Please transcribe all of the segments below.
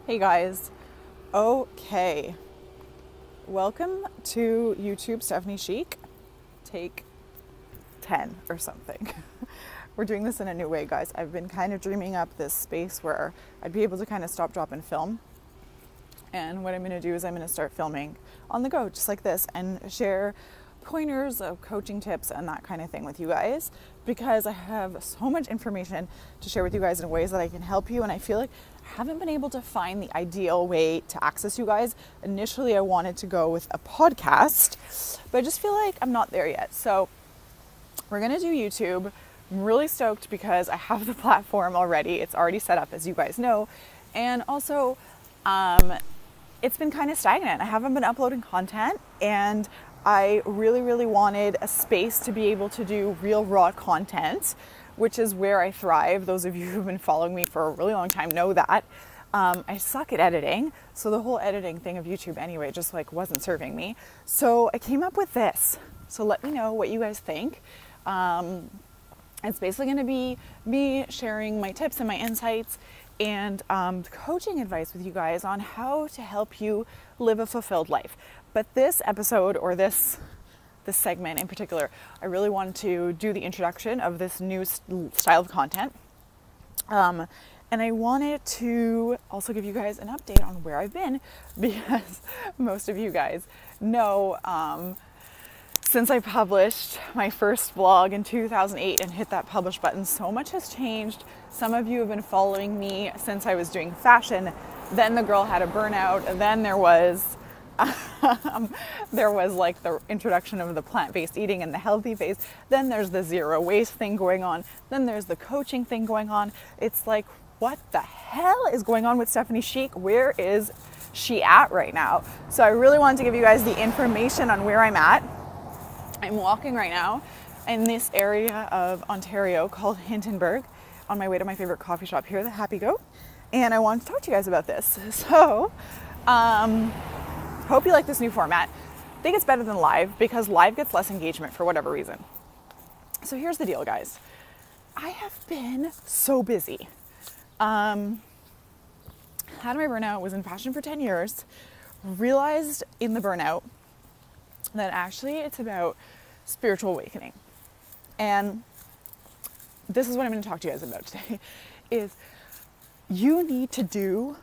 Hey guys. Okay. Welcome to YouTube Stephanie Chic. Take 10 or something. We're doing this in a new way, guys. I've been kind of dreaming up this space where I'd be able to kind of stop, drop, and film. And what I'm going to do is I'm going to start filming on the go, just like this, and share pointers of coaching tips and that kind of thing with you guys, because I have so much information to share with you guys in ways that I can help you. And I feel like I haven't been able to find the ideal way to access you guys. Initially, I wanted to go with a podcast, but I just feel like I'm not there yet. So we're going to do YouTube. I'm really stoked because I have the platform already. It's already set up, as you guys know. And also, it's been kind of stagnant. I haven't been uploading content, and I really wanted a space to be able to do real raw content, which is where I thrive. Those of you who've been following me for a really long time know that. I suck at editing, so the whole editing thing of YouTube anyway just wasn't serving me. So I came up with this. So let me know what you guys think. It's basically going to be me sharing my tips and my insights and coaching advice with you guys on how to help you live a fulfilled life. But this episode, or this segment in particular, I really wanted to do the introduction of this new style of content. And I wanted to also give you guys an update on where I've been, because most of you guys know since I published my first blog in 2008 and hit that publish button, so much has changed. Some of you have been following me since I was doing fashion. Then the girl had a burnout. Then there was the introduction of the plant-based eating and the healthy phase. Then there's the zero waste thing going on. Then there's the coaching thing going on. It's like, what the hell is going on with Stephanie Chic? Where is she at right now? So I really wanted to give you guys the information on where I'm at. I'm walking right now in this area of Ontario called Hintonburg, on my way to my favorite coffee shop here, the Happy Goat. And I wanted to talk to you guys about this. So, hope you like this new format. I think it's better than live because live gets less engagement for whatever reason. So here's the deal, guys. I have been so busy. Had my burnout, was in fashion for 10 years, realized in the burnout that actually it's about spiritual awakening. And this is what I'm going to talk to you guys about today, is you need to do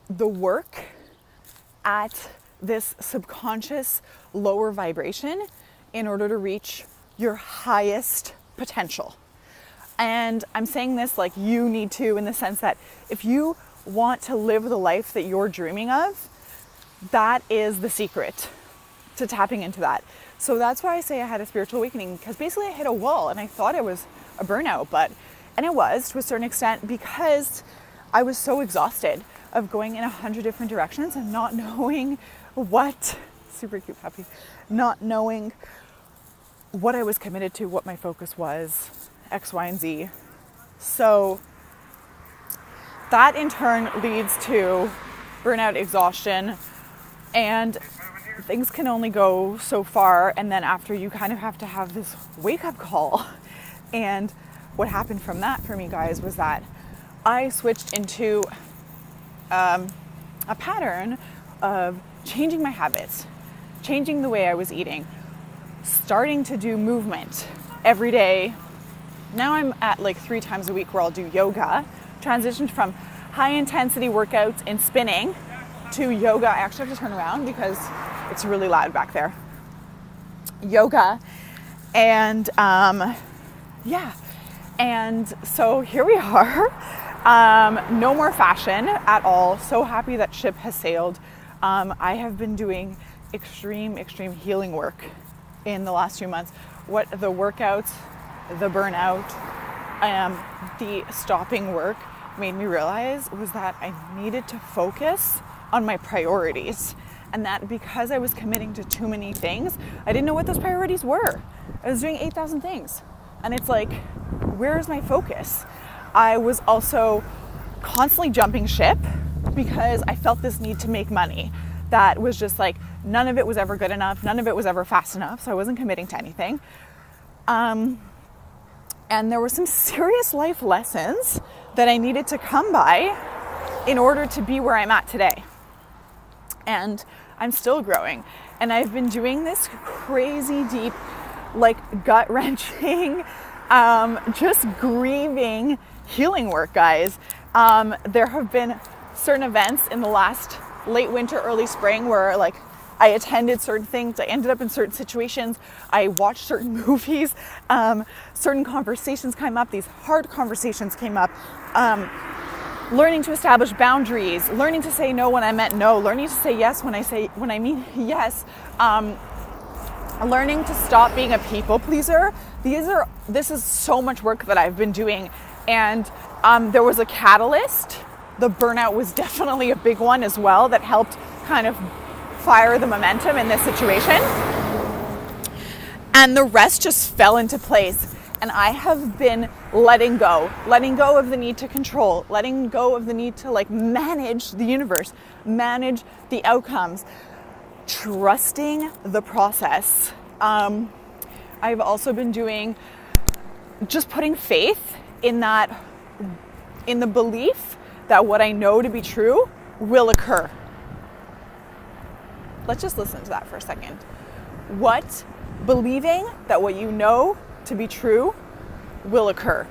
the work at this subconscious lower vibration in order to reach your highest potential. And I'm saying this like you need to, in the sense that if you want to live the life that you're dreaming of, that is the secret to tapping into that. So that's why I say I had a spiritual awakening, because basically I hit a wall and I thought it was a burnout, and it was to a certain extent, because I was so exhausted of going in 100 different directions and not knowing super cute puppy, not knowing what I was committed to, what my focus was, X, Y, and Z. So that in turn leads to burnout, exhaustion, and things can only go so far. And then after, you kind of have to have this wake up call. And what happened from that for me, guys, was that I switched into a pattern of changing my habits, changing the way I was eating, starting to do movement every day. Now I'm at 3 times a week where I'll do yoga, transitioned from high intensity workouts and spinning to yoga. I actually have to turn around because it's really loud back there. Yoga. And and so here we are. No more fashion at all. So happy that ship has sailed. I have been doing extreme healing work in the last few months. What the workouts, the burnout, the stopping work made me realize was that I needed to focus on my priorities. And that because I was committing to too many things, I didn't know what those priorities were. I was doing 8,000 things. And it's like, where's my focus? I was also constantly jumping ship because I felt this need to make money. That was just none of it was ever good enough. None of it was ever fast enough. So I wasn't committing to anything. And there were some serious life lessons that I needed to come by in order to be where I'm at today. And I'm still growing. And I've been doing this crazy deep, like gut-wrenching, just grieving healing work, guys. There have been certain events in the last late winter, early spring where like I attended certain things, I ended up in certain situations, I watched certain movies, certain conversations came up, these hard conversations came up, learning to establish boundaries, learning to say no when I meant no, learning to say yes when I mean yes, learning to stop being a people pleaser. This is so much work that I've been doing, and there was a catalyst. The burnout was definitely a big one as well that helped kind of fire the momentum in this situation, and the rest just fell into place. And I have been letting go of the need to control, letting go of the need to like manage the universe, manage the outcomes, trusting the process. I've also been doing just putting faith in the belief that what I know to be true will occur. Let's just listen to that for a second. Believing that what you know to be true will occur.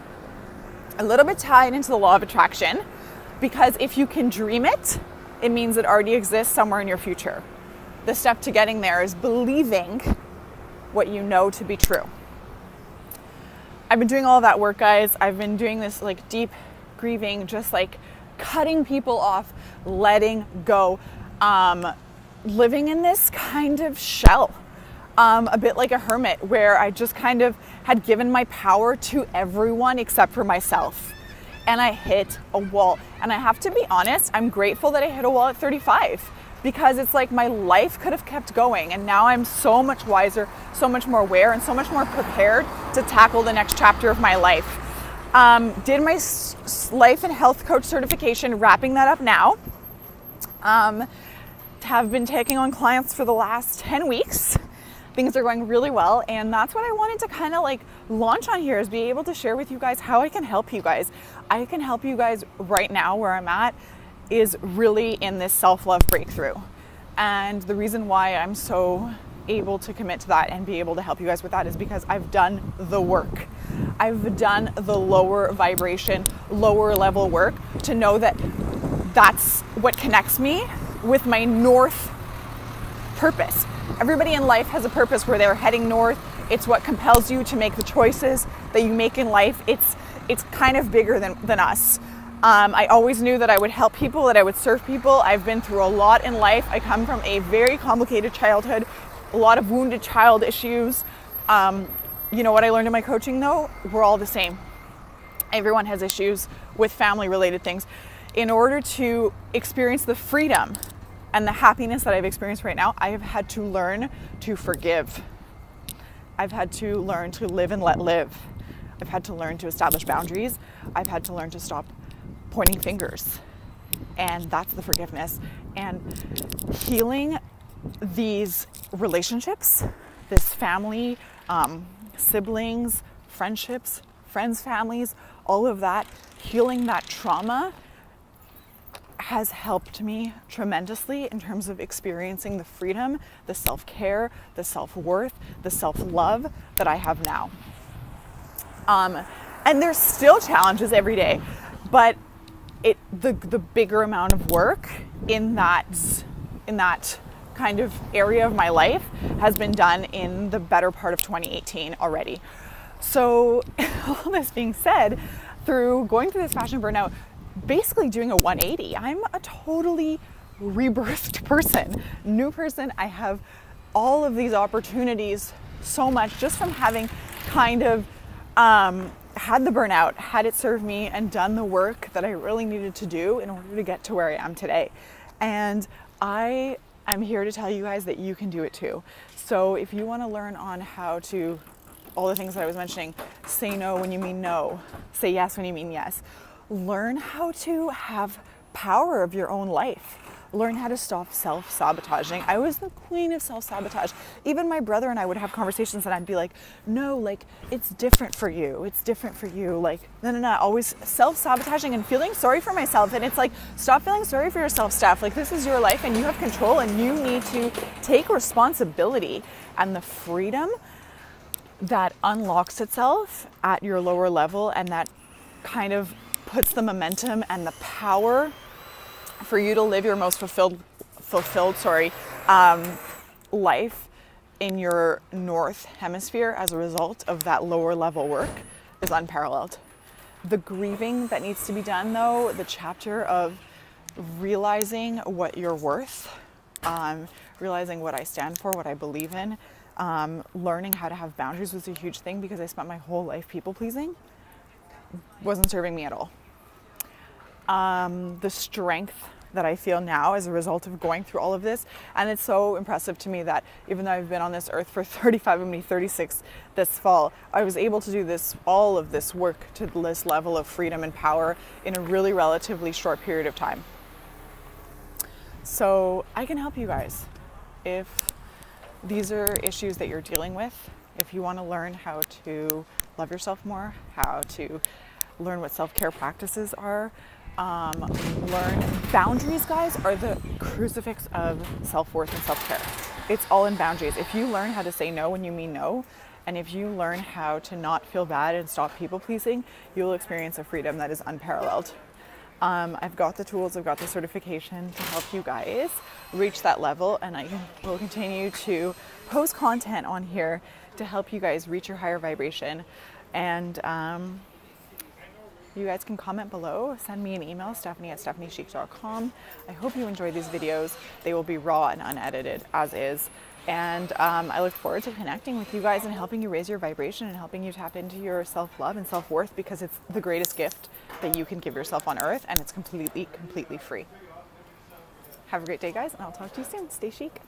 A little bit tied into the law of attraction, because if you can dream it, it means it already exists somewhere in your future. The step to getting there is believing what you know to be true. I've been doing all of that work, guys. I've been doing this like deep grieving, just like cutting people off, letting go, living in this kind of shell. A bit like a hermit, where I just kind of had given my power to everyone except for myself. And I hit a wall. And I have to be honest, I'm grateful that I hit a wall at 35, because it's like my life could have kept going. And now I'm so much wiser, so much more aware, and so much more prepared to tackle the next chapter of my life. Did my life and health coach certification, wrapping that up now. Have been taking on clients for the last 10 weeks. Things are going really well, and that's what I wanted to kind of like launch on here, is be able to share with you guys how I can help you guys. I can help you guys right now. Where I'm at is really in this self-love breakthrough, and the reason why I'm so able to commit to that and be able to help you guys with that is because I've done the work. I've done the lower vibration, lower level work to know that that's what connects me with my north purpose. Everybody in life has a purpose where they're heading north. It's what compels you to make the choices that you make in life. It's kind of bigger than us. I always knew that I would help people, that I would serve people. I've been through a lot in life. I come from a very complicated childhood, a lot of wounded child issues. You know what I learned in my coaching though? We're all the same. Everyone has issues with family related things. In order to experience the freedom and the happiness that I've experienced right now, I have had to learn to forgive. I've had to learn to live and let live. I've had to learn to establish boundaries. I've had to learn to stop pointing fingers. And that's the forgiveness. And healing these relationships, this family, siblings, friendships, friends, families, all of that, healing that trauma has helped me tremendously in terms of experiencing the freedom, the self-care, the self-worth, the self-love that I have now. And there's still challenges every day, but the bigger amount of work in that kind of area of my life has been done in the better part of 2018 already. So all this being said, through going through this fashion burnout, basically doing a 180, I'm a totally rebirthed person, new person. I have all of these opportunities so much just from having kind of had the burnout, had it serve me, and done the work that I really needed to do in order to get to where I am today. And I am here to tell you guys that you can do it too. So if you want to learn on how to, all the things that I was mentioning, say no when you mean no, say yes when you mean yes, learn how to have power of your own life, Learn how to stop self-sabotaging. I was the queen of self-sabotage. Even my brother and I would have conversations and I'd be like, no, like, it's different for you. It's different for you. Like, no. Always self-sabotaging and feeling sorry for myself. And it's like, stop feeling sorry for yourself, Steph. Like, this is your life and you have control and you need to take responsibility. And the freedom that unlocks itself at your lower level and that kind of puts the momentum and the power for you to live your most fulfilled life in your north hemisphere as a result of that lower level work is unparalleled. The grieving that needs to be done, though, the chapter of realizing what you're worth, realizing what I stand for, what I believe in, learning how to have boundaries was a huge thing because I spent my whole life people pleasing. Wasn't serving me at all. The strength that I feel now as a result of going through all of this. And it's so impressive to me that even though I've been on this earth for 35, I'm going to be 36 this fall, I was able to do all of this work to this level of freedom and power in a really relatively short period of time. So I can help you guys. If these are issues that you're dealing with, if you want to learn how to love yourself more, how to learn what self-care practices are, learn boundaries, guys, are the crucifix of self-worth and self-care. It's all in boundaries. If you learn how to say no when you mean no, and if you learn how to not feel bad and stop people pleasing, you'll experience a freedom that is unparalleled. I've got the tools, I've got the certification to help you guys reach that level, and I will continue to post content on here to help you guys reach your higher vibration. And you guys can comment below, send me an email, stephanie@stephaniechic.com. I hope you enjoy these videos. They will be raw and unedited as is. And I look forward to connecting with you guys and helping you raise your vibration and helping you tap into your self-love and self-worth, because it's the greatest gift that you can give yourself on earth, and it's completely free. Have a great day, guys, and I'll talk to you soon. Stay chic.